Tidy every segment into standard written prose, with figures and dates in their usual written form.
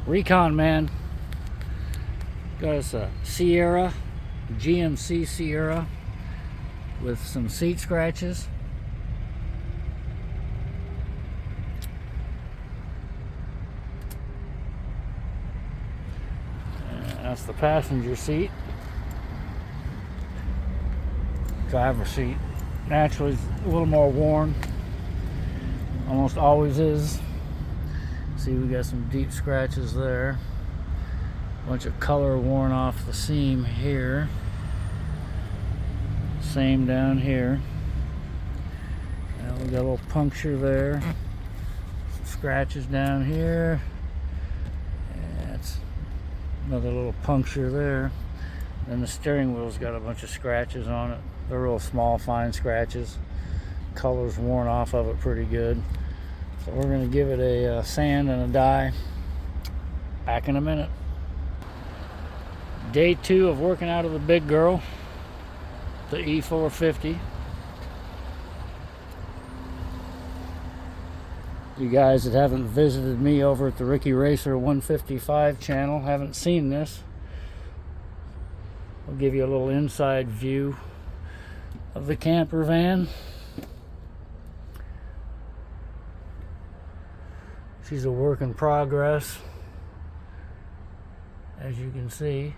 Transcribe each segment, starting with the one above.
Recon man. Got us a Sierra, GMC Sierra with some seat scratches. And that's the passenger seat. Driver's seat naturally is a little more worn. Almost always is. See, we got some deep scratches there. Bunch of color worn off the seam here. Same down here. And we got a little puncture there. Some scratches down here. That's another little puncture there. And the steering wheel's got a bunch of scratches on it. They're real small, fine scratches. Color's worn off of it pretty good. So we're going to give it a sand and a dye. Back in a minute. Day 2 of working out of the big girl, the E450. You guys that haven't visited me over at the Ricky Racer 155 channel haven't seen this. I'll give you a little inside view of the camper van. She's a work in progress, as you can see.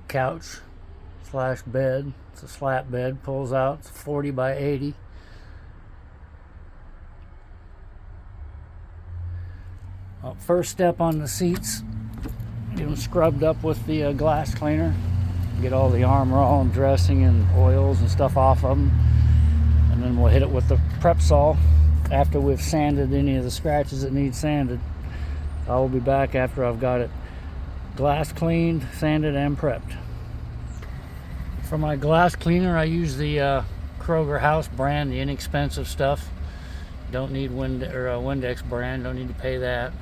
Couch slash bed. It's a slat bed, pulls out. It's 40 by 80. Well, first step on the seats, get them scrubbed up with the glass cleaner. Get all the armor, all and dressing and oils and stuff off of them. And then we'll hit it with the prep saw after we've sanded any of the scratches that need sanded. I will be back after I've got it glass cleaned, sanded, and prepped. For my glass cleaner, I use the Kroger House brand, the inexpensive stuff. Don't need Windex brand, don't need to pay that.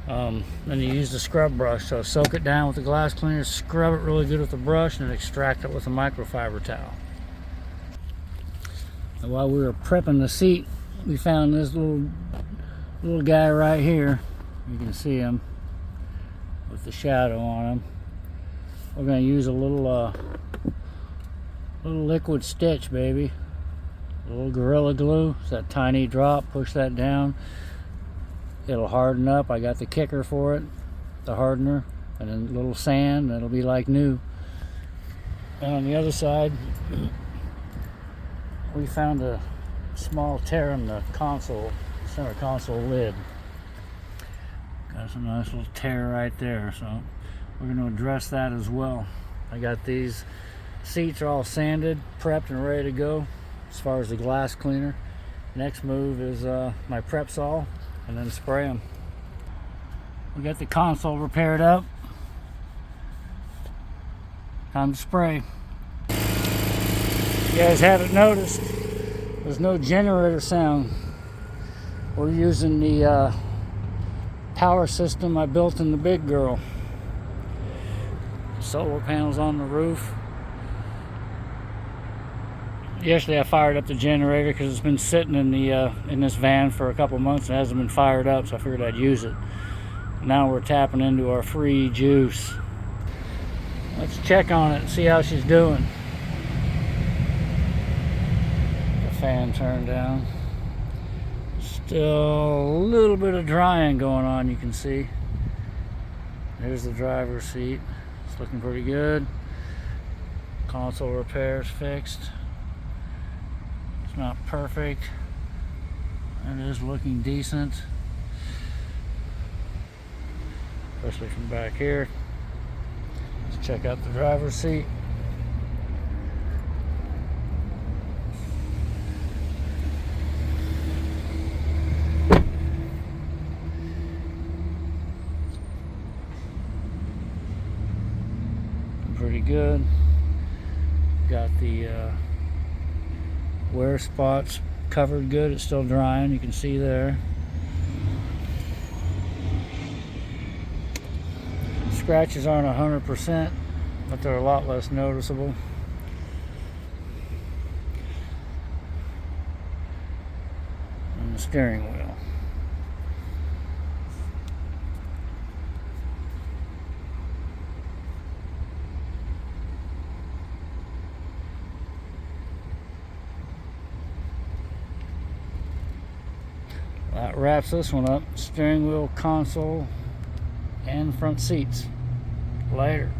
Then you use the scrub brush, so soak it down with the glass cleaner, scrub it really good with the brush, and then extract it with a microfiber towel. And while we were prepping the seat, we found this little guy right here. You can see him with the shadow on him. We're going to use a little liquid stitch, baby. A little Gorilla Glue. It's that tiny drop. Push that down. It'll harden up. I got the kicker for it, the hardener, and then a little sand. It'll be like new. And on the other side, we found a small tear in the console, center console lid. Got some nice little tear right there, so we're going to address that as well. I got these seats are all sanded, prepped, and ready to go as far as the glass cleaner. Next move is my prep saw, and then spray them. We got the console repaired up. Time to spray. You guys haven't noticed, there's no generator sound. We're using the power system I built in the big girl. Solar panels on the roof. Yesterday I fired up the generator because it's been sitting in the in this van for a couple months and hasn't been fired up, so I figured I'd use it. Now we're tapping into our free juice. Let's check on it and see how she's doing. The fan turned down. Still a little bit of drying going on, you can see. There's the driver's seat. It's looking pretty good. Console repairs fixed. It's not perfect. It is looking decent. Especially from back here. Let's check out the driver's seat. Pretty good. Got the wear spots covered good. It's still drying, you can see there. Scratches aren't 100%, but they're a lot less noticeable. steering wheel. That wraps this one up. Steering wheel, console, and front seats. Later.